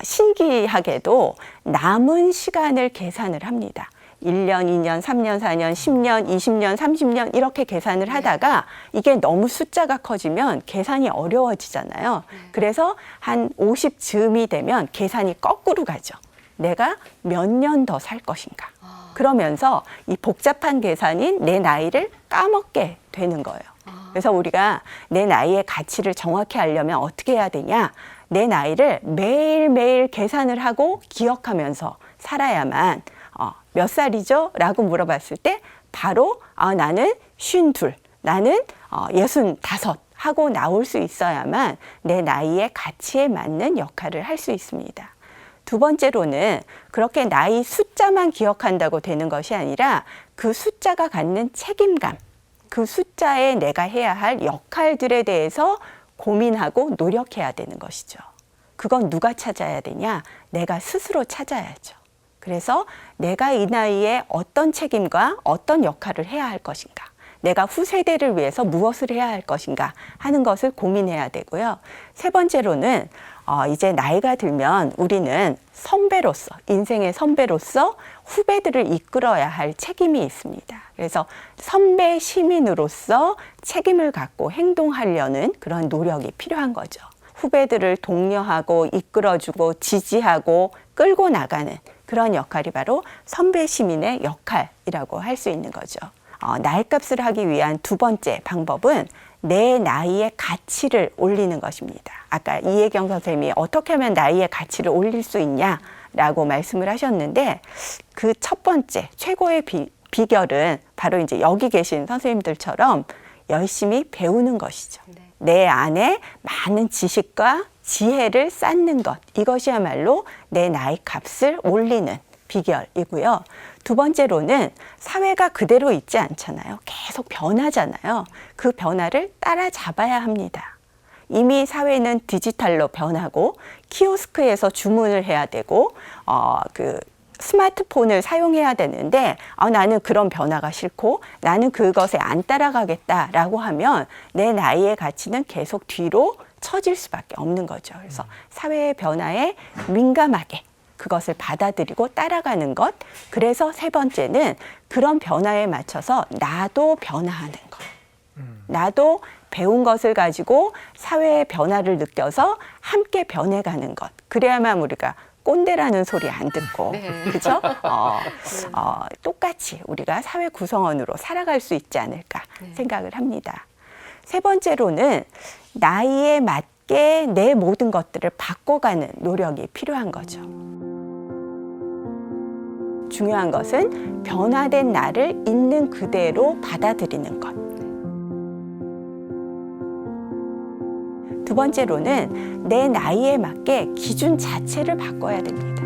신기하게도 남은 시간을 계산을 합니다. 1년, 2년, 3년, 4년, 10년, 20년, 30년 이렇게 계산을 하다가 이게 너무 숫자가 커지면 계산이 어려워지잖아요. 그래서 한 50즈음이 되면 계산이 거꾸로 가죠. 내가 몇 년 더 살 것인가. 그러면서 이 복잡한 계산인 내 나이를 까먹게 되는 거예요. 그래서 우리가 내 나이의 가치를 정확히 알려면 어떻게 해야 되냐? 내 나이를 매일매일 계산을 하고 기억하면서 살아야만 몇 살이죠? 라고 물어봤을 때 바로 나는 52, 나는 65 하고 나올 수 있어야만 내 나이의 가치에 맞는 역할을 할 수 있습니다. 두 번째로는 그렇게 나이 숫자만 기억한다고 되는 것이 아니라 그 숫자가 갖는 책임감, 그 숫자에 내가 해야 할 역할들에 대해서 고민하고 노력해야 되는 것이죠. 그건 누가 찾아야 되냐? 내가 스스로 찾아야죠. 그래서 내가 이 나이에 어떤 책임과 어떤 역할을 해야 할 것인가, 내가 후세대를 위해서 무엇을 해야 할 것인가 하는 것을 고민해야 되고요. 세 번째로는 이제 나이가 들면 우리는 선배로서, 인생의 선배로서 후배들을 이끌어야 할 책임이 있습니다. 그래서 선배 시민으로서 책임을 갖고 행동하려는 그런 노력이 필요한 거죠. 후배들을 독려하고 이끌어주고 지지하고 끌고 나가는 그런 역할이 바로 선배 시민의 역할이라고 할 수 있는 거죠. 나이값을 하기 위한 두 번째 방법은 내 나이의 가치를 올리는 것입니다. 아까 이혜경 선생님이 어떻게 하면 나이의 가치를 올릴 수 있냐라고 말씀을 하셨는데 그 첫 번째 최고의 비결은 바로 이제 여기 계신 선생님들처럼 열심히 배우는 것이죠. 내 안에 많은 지식과 지혜를 쌓는 것, 이것이야말로 내 나이 값을 올리는 비결이고요. 두 번째로는 사회가 그대로 있지 않잖아요. 계속 변하잖아요. 그 변화를 따라잡아야 합니다. 이미 사회는 디지털로 변하고 키오스크에서 주문을 해야 되고 스마트폰을 사용해야 되는데 나는 그런 변화가 싫고 나는 그것에 안 따라가겠다라고 하면 내 나이의 가치는 계속 뒤로 처질 수밖에 없는 거죠. 그래서 사회의 변화에 민감하게 그것을 받아들이고 따라가는 것. 그래서 세 번째는 그런 변화에 맞춰서 나도 변화하는 것. 나도 배운 것을 가지고 사회의 변화를 느껴서 함께 변해가는 것. 그래야만 우리가 꼰대라는 소리 안 듣고, 그렇죠? 똑같이 우리가 사회 구성원으로 살아갈 수 있지 않을까 생각을 합니다. 세 번째로는 나이에 맞게 내 모든 것들을 바꿔가는 노력이 필요한 거죠. 중요한 것은 변화된 나를 있는 그대로 받아들이는 것. 두 번째로는 내 나이에 맞게 기준 자체를 바꿔야 됩니다.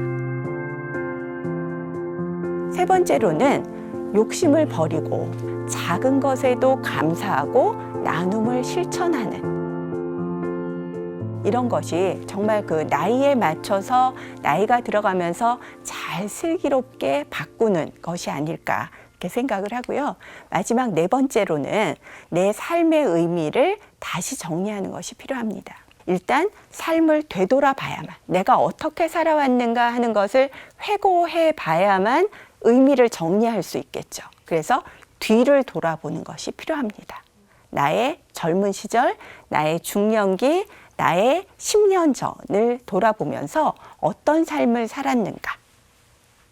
세 번째로는 욕심을 버리고 작은 것에도 감사하고 나눔을 실천하는 이런 것이 정말 그 나이에 맞춰서 나이가 들어가면서 잘 슬기롭게 바꾸는 것이 아닐까 이렇게 생각을 하고요. 마지막 네 번째로는 내 삶의 의미를 다시 정리하는 것이 필요합니다. 일단 삶을 되돌아봐야만, 내가 어떻게 살아왔는가 하는 것을 회고해 봐야만 의미를 정리할 수 있겠죠. 그래서 뒤를 돌아보는 것이 필요합니다. 나의 젊은 시절, 나의 중년기, 나의 10년 전을 돌아보면서 어떤 삶을 살았는가.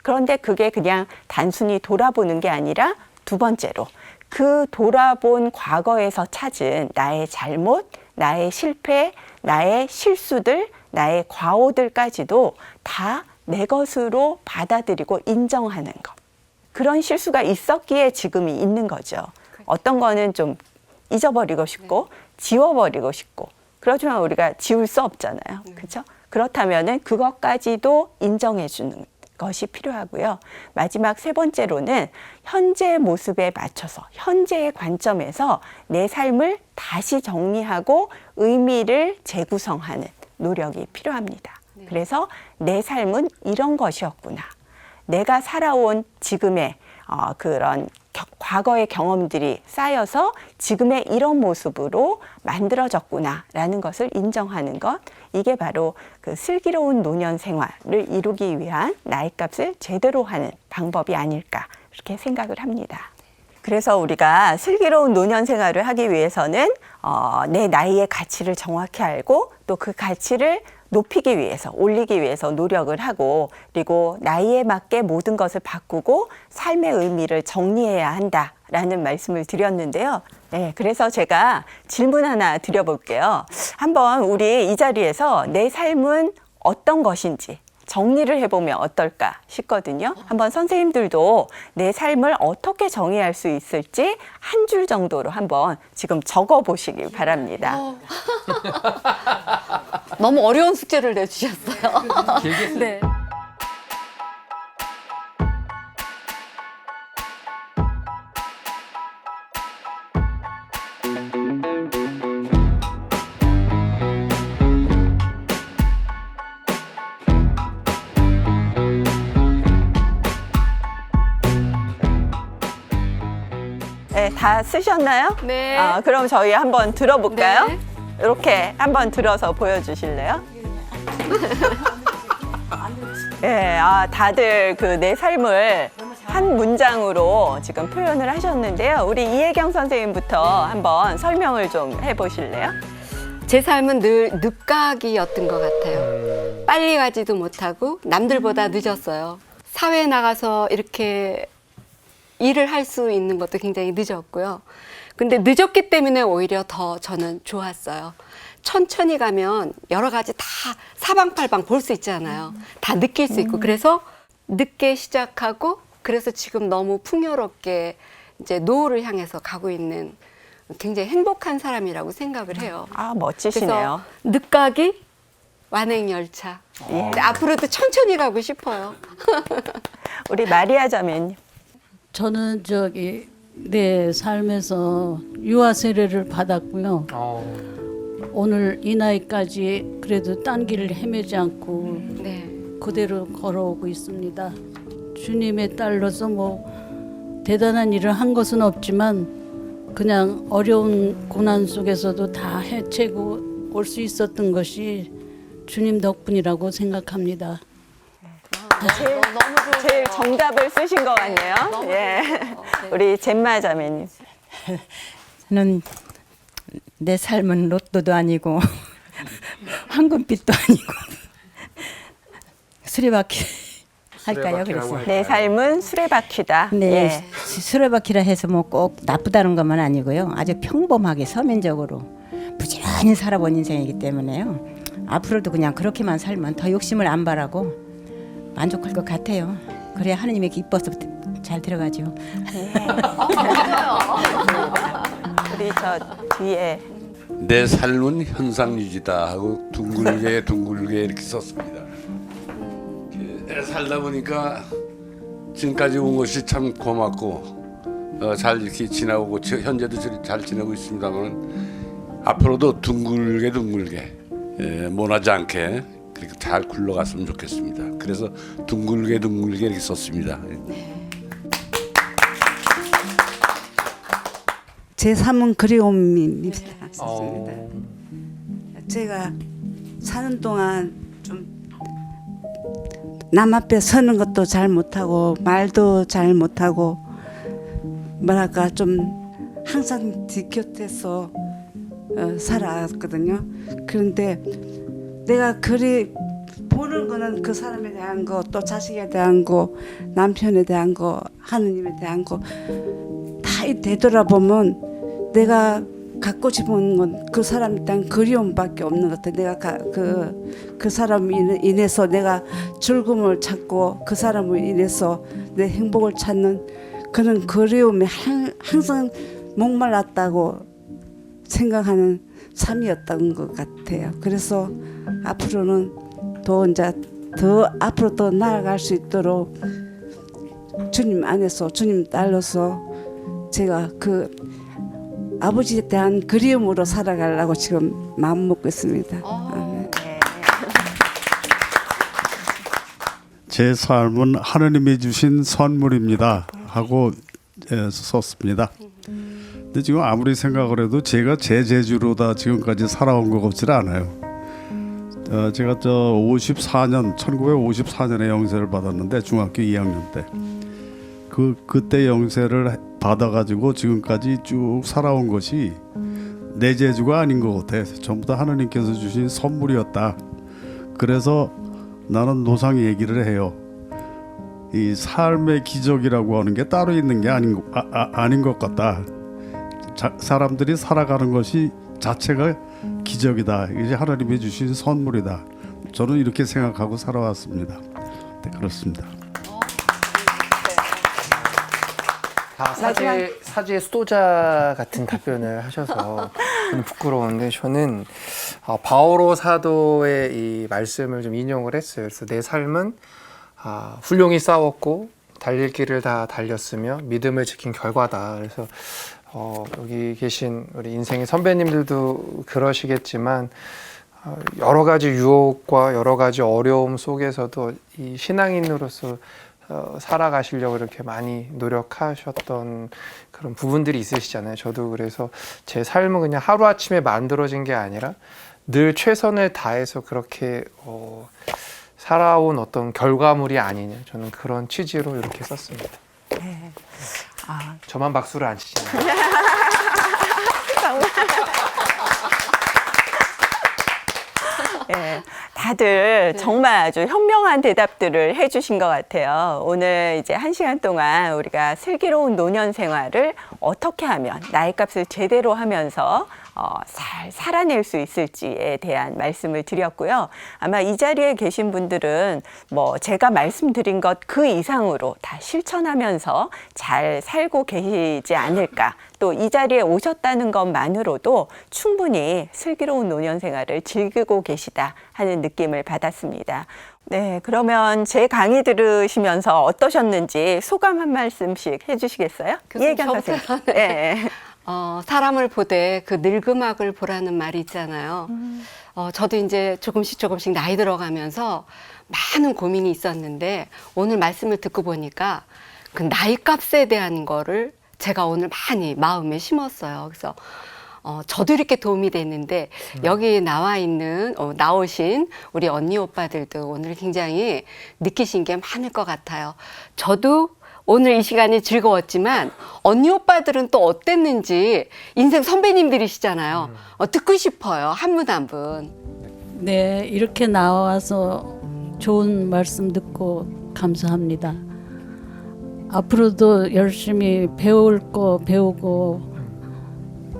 그런데 그게 그냥 단순히 돌아보는 게 아니라 두 번째로 그 돌아본 과거에서 찾은 나의 잘못, 나의 실패, 나의 실수들, 나의 과오들까지도 다 내 것으로 받아들이고 인정하는 것. 그런 실수가 있었기에 지금이 있는 거죠. 어떤 거는 좀 잊어버리고 싶고 지워버리고 싶고 그렇지만 우리가 지울 수 없잖아요. 그렇죠? 그렇다면은 그것까지도 인정해 주는 것이 필요하고요. 마지막 세 번째로는 현재 모습에 맞춰서 현재의 관점에서 내 삶을 다시 정리하고 의미를 재구성하는 노력이 필요합니다. 그래서 내 삶은 이런 것이었구나. 내가 살아온 지금의 그런 과거의 경험들이 쌓여서 지금의 이런 모습으로 만들어졌구나라는 것을 인정하는 것, 이게 바로 그 슬기로운 노년 생활을 이루기 위한 나이값을 제대로 하는 방법이 아닐까 이렇게 생각을 합니다. 그래서 우리가 슬기로운 노년 생활을 하기 위해서는 내 나이의 가치를 정확히 알고 또 그 가치를 높이기 위해서, 올리기 위해서 노력을 하고 그리고 나이에 맞게 모든 것을 바꾸고 삶의 의미를 정리해야 한다라는 말씀을 드렸는데요. 네, 그래서 제가 질문 하나 드려볼게요. 한번 우리 이 자리에서 내 삶은 어떤 것인지 정리를 해보면 어떨까 싶거든요. 한번 선생님들도 내 삶을 어떻게 정의할 수 있을지 한 줄 정도로 한번 지금 적어보시길 바랍니다. 너무 어려운 숙제를 내주셨어요. 네. 네, 다 쓰셨나요? 네. 그럼 저희 한번 들어볼까요? 네. 이렇게 한번 들어서 보여주실래요? 네, 다들 그 내 삶을 한 문장으로 지금 표현을 하셨는데요. 우리 이혜경 선생님부터 한번 설명을 좀 해보실래요? 제 삶은 늘 늦가기였던 것 같아요. 빨리 가지도 못하고 남들보다 늦었어요. 사회에 나가서 이렇게 일을 할 수 있는 것도 굉장히 늦었고요. 근데 늦었기 때문에 오히려 더 저는 좋았어요. 천천히 가면 여러 가지 다 사방팔방 볼 수 있잖아요. 다 느낄 수 있고. 그래서 늦게 시작하고 그래서 지금 너무 풍요롭게 이제 노후를 향해서 가고 있는 굉장히 행복한 사람이라고 생각을 해요. 멋지시네요. 그래서 늦가기 완행열차. 예. 앞으로도 천천히 가고 싶어요. 우리 마리아 자매님. 저는 내 삶에서 유아 세례를 받았고요. 오늘 이 나이까지 그래도 딴 길을 헤매지 않고 네. 그대로 걸어오고 있습니다. 주님의 딸로서 대단한 일을 한 것은 없지만 그냥 어려운 고난 속에서도 다 헤치고 올 수 있었던 것이 주님 덕분이라고 생각합니다. 제일 정답을 쓰신 것 같네요. 예. 우리 젬마 자매님. 저는 내 삶은 로또도 아니고 황금빛도 아니고 수레바퀴 할까요? 그래서 내 삶은 수레바퀴다. 네, 예. 수레바퀴라 해서 꼭 나쁘다는 것만 아니고요. 아주 평범하게 서민적으로 부지런히 살아본 인생이기 때문에요. 앞으로도 그냥 그렇게만 살면 더 욕심을 안 바라고 만족할 것 같아요. 그래야 하느님의 기뻐서 잘 들어가죠. 우리 저 뒤에 내 삶은 현상유지다 하고 둥글게 둥글게 이렇게 썼습니다. 이렇게 살다 보니까 지금까지 온 것이 참 고맙고 잘 이렇게 지나오고 현재도 잘 지내고 있습니다만 앞으로도 둥글게 모나지 않게 그렇게 잘 굴러갔으면 좋겠습니다. 그래서 둥글게 이렇게 썼습니다. 제 삶은 그리움입니다. 제가 사는 동안 좀 남 앞에 서는 것도 잘 못하고 말도 잘 못하고 뭐랄까 좀 항상 뒤곁에서 살아왔거든요. 그런데 내가 그리 보는 거는 그 사람에 대한 거, 또 자식에 대한 거, 남편에 대한 거, 하느님에 대한 거 다 되돌아보면 내가 갖고 싶은 건 그 사람에 대한 그리움밖에 없는 것 같아. 내가 그 사람으로 인해서 내가 즐거움을 찾고 그 사람으로 인해서 내 행복을 찾는 그런 그리움에 항상 목말랐다고 생각하는 삶이었던 것 같아요. 그래서 앞으로는 더 앞으로 더 나아갈 수 있도록 주님 안에서 주님 딸로서 제가 그 아버지에 대한 그리움으로 살아가려고 지금 마음 먹고 있습니다. 제 삶은 하느님이 주신 선물입니다 하고 썼습니다. 근데 지금 아무리 생각을 해도 제가 제 재주로 다 지금까지 살아온 것 같지는 않아요. 제가 1954년에 영세를 받았는데 중학교 2학년 때 그때 영세를 받아가지고 지금까지 쭉 살아온 것이 내 재주가 아닌 것 같아요. 전부 다 하느님께서 주신 선물이었다. 그래서 나는 노상 얘기를 해요. 이 삶의 기적이라고 하는 게 따로 있는 게 아닌 것 같다. 사람들이 살아가는 것이 자체가 기적이다. 이게 하나님이 주신 선물이다. 저는 이렇게 생각하고 살아왔습니다. 네, 그렇습니다. 사지의 수도자 같은 답변을 하셔서 저는 부끄러운데 저는 바오로 사도의 이 말씀을 좀 인용을 했어요. 그래서 내 삶은 훌륭히 싸웠고 달릴 길을 다 달렸으며 믿음을 지킨 결과다. 그래서 여기 계신 우리 인생의 선배님들도 그러시겠지만 여러 가지 유혹과 여러 가지 어려움 속에서도 이 신앙인으로서 살아가시려고 이렇게 많이 노력하셨던 그런 부분들이 있으시잖아요. 저도 그래서 제 삶은 그냥 하루아침에 만들어진 게 아니라 늘 최선을 다해서 그렇게 살아온 어떤 결과물이 아니냐. 저는 그런 취지로 이렇게 썼습니다. 네. 저만 박수를 안 치시네요. 네, 다들 정말 아주 현명한 대답들을 해주신 것 같아요. 오늘 이제 1시간 동안 우리가 슬기로운 노년 생활을 어떻게 하면 나의 값을 제대로 하면서 잘 살아낼 수 있을지에 대한 말씀을 드렸고요. 아마 이 자리에 계신 분들은 뭐 제가 말씀드린 것 그 이상으로 다 실천하면서 잘 살고 계시지 않을까. 또 이 자리에 오셨다는 것만으로도 충분히 슬기로운 노년 생활을 즐기고 계시다 하는 느낌을 받았습니다. 네, 그러면 제 강의 들으시면서 어떠셨는지 소감 한 말씀씩 해주시겠어요? 이혜경 선생님. 네. 사람을 보되 그 늙음악을 보라는 말이 있잖아요. 저도 이제 조금씩 나이 들어가면서 많은 고민이 있었는데 오늘 말씀을 듣고 보니까 그 나이 값에 대한 거를 제가 오늘 많이 마음에 심었어요. 그래서 저도 이렇게 도움이 됐는데 여기 나오신 우리 언니 오빠들도 오늘 굉장히 느끼신 게 많을 것 같아요. 저도 오늘 이 시간이 즐거웠지만 언니 오빠들은 또 어땠는지 인생 선배님들이시잖아요. 듣고 싶어요. 한 분 한 분. 네, 이렇게 나와서 좋은 말씀 듣고 감사합니다. 앞으로도 열심히 배울 거 배우고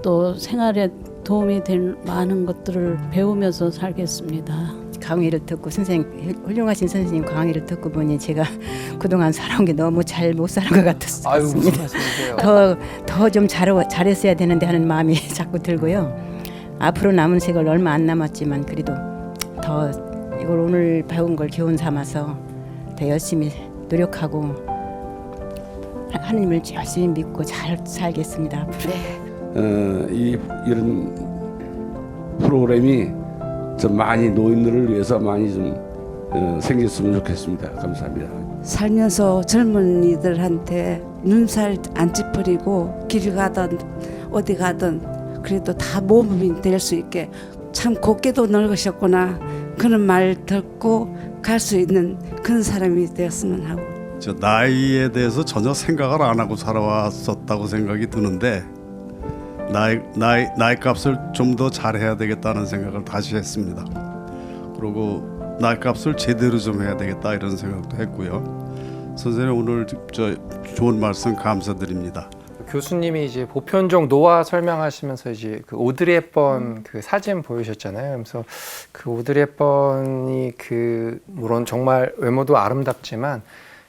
또 생활에 도움이 될 많은 것들을 배우면서 살겠습니다. 강의를 듣고 훌륭하신 선생님 강의를 듣고 보니 제가 그동안 살아온 게 너무 잘 못 살은 것 같았습니다. 아유, 무슨 말씀이세요? 더 좀 잘했어야 되는데 하는 마음이 자꾸 들고요. 앞으로 남은 세월 얼마 안 남았지만 그래도 더 이걸 오늘 배운 걸 교훈 삼아서 더 열심히 노력하고 하나님을 열심히 믿고 잘 살겠습니다. 앞으로. 이런 프로그램이 좀 많이 노인들을 위해서 많이 좀 생겼으면 좋겠습니다. 감사합니다. 살면서 젊은이들한테 눈살 안 찌푸리고 길 가든 어디 가든 그래도 다 모범이 될 수 있게 참 곱게도 늙으셨구나 그런 말 듣고 갈 수 있는 그런 사람이 되었으면 하고. 저 나이에 대해서 전혀 생각을 안 하고 살아왔었다고 생각이 드는데 나이 값을 좀 더 잘해야 되겠다는 생각을 다시 했습니다. 그리고 나이 값을 제대로 좀 해야 되겠다 이런 생각도 했고요. 선생님 오늘 저 좋은 말씀 감사드립니다. 교수님이 이제 보편적 노화 설명하시면서 이제 그 오드리 헵번 그 사진 보여주셨잖아요. 그래서 그 오드리 헵번이 그 물론 정말 외모도 아름답지만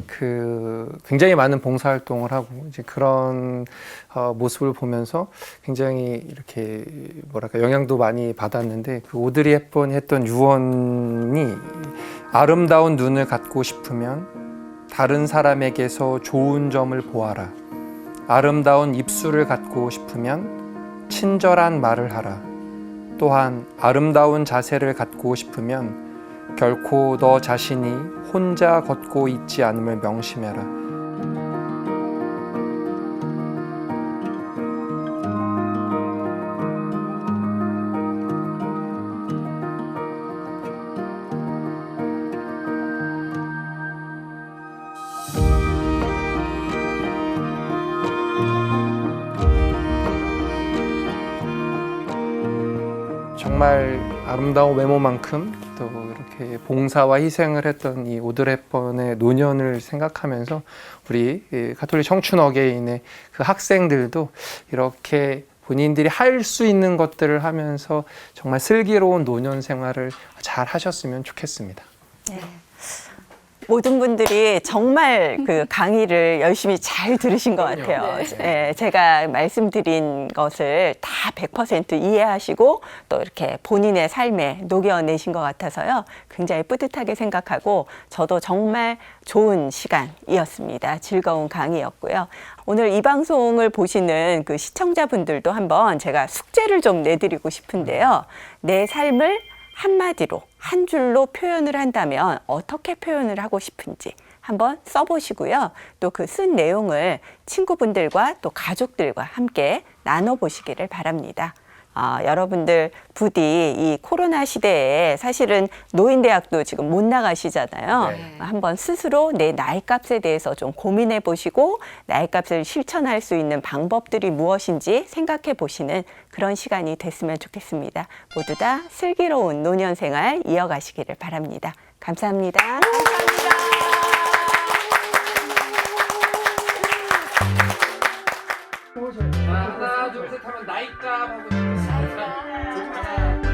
그 굉장히 많은 봉사활동을 하고 이제 그런 모습을 보면서 굉장히 이렇게 뭐랄까 영향도 많이 받았는데 그 오드리 헵번이 했던 유언이 아름다운 눈을 갖고 싶으면 다른 사람에게서 좋은 점을 보아라. 아름다운 입술을 갖고 싶으면 친절한 말을 하라. 또한 아름다운 자세를 갖고 싶으면 결코 너 자신이 혼자 걷고 있지 않음을 명심해라. 정말 아름다운 외모만큼 또 이렇게 봉사와 희생을 했던 이 오드리 헵번의 노년을 생각하면서 우리 가톨릭 청춘 어게인의 그 학생들도 이렇게 본인들이 할 수 있는 것들을 하면서 정말 슬기로운 노년 생활을 잘 하셨으면 좋겠습니다. 네. 모든 분들이 정말 그 강의를 열심히 잘 들으신 것 같아요. 네, 제가 말씀드린 것을 다 100% 이해하시고 또 이렇게 본인의 삶에 녹여내신 것 같아서요. 굉장히 뿌듯하게 생각하고 저도 정말 좋은 시간이었습니다. 즐거운 강의였고요. 오늘 이 방송을 보시는 그 시청자분들도 한번 제가 숙제를 좀 내드리고 싶은데요. 내 삶을 한마디로, 한 줄로 표현을 한다면 어떻게 표현을 하고 싶은지 한번 써보시고요. 또 그 쓴 내용을 친구분들과 또 가족들과 함께 나눠보시기를 바랍니다. 여러분들 부디 이 코로나 시대에 사실은 노인대학도 지금 못 나가시잖아요. 네. 한번 스스로 내 나이값에 대해서 좀 고민해 보시고 나이값을 실천할 수 있는 방법들이 무엇인지 생각해 보시는 그런 시간이 됐으면 좋겠습니다. 모두 다 슬기로운 노년 생활 이어가시기를 바랍니다. 감사합니다. 하나, 둘, 셋 하면 나이값 하고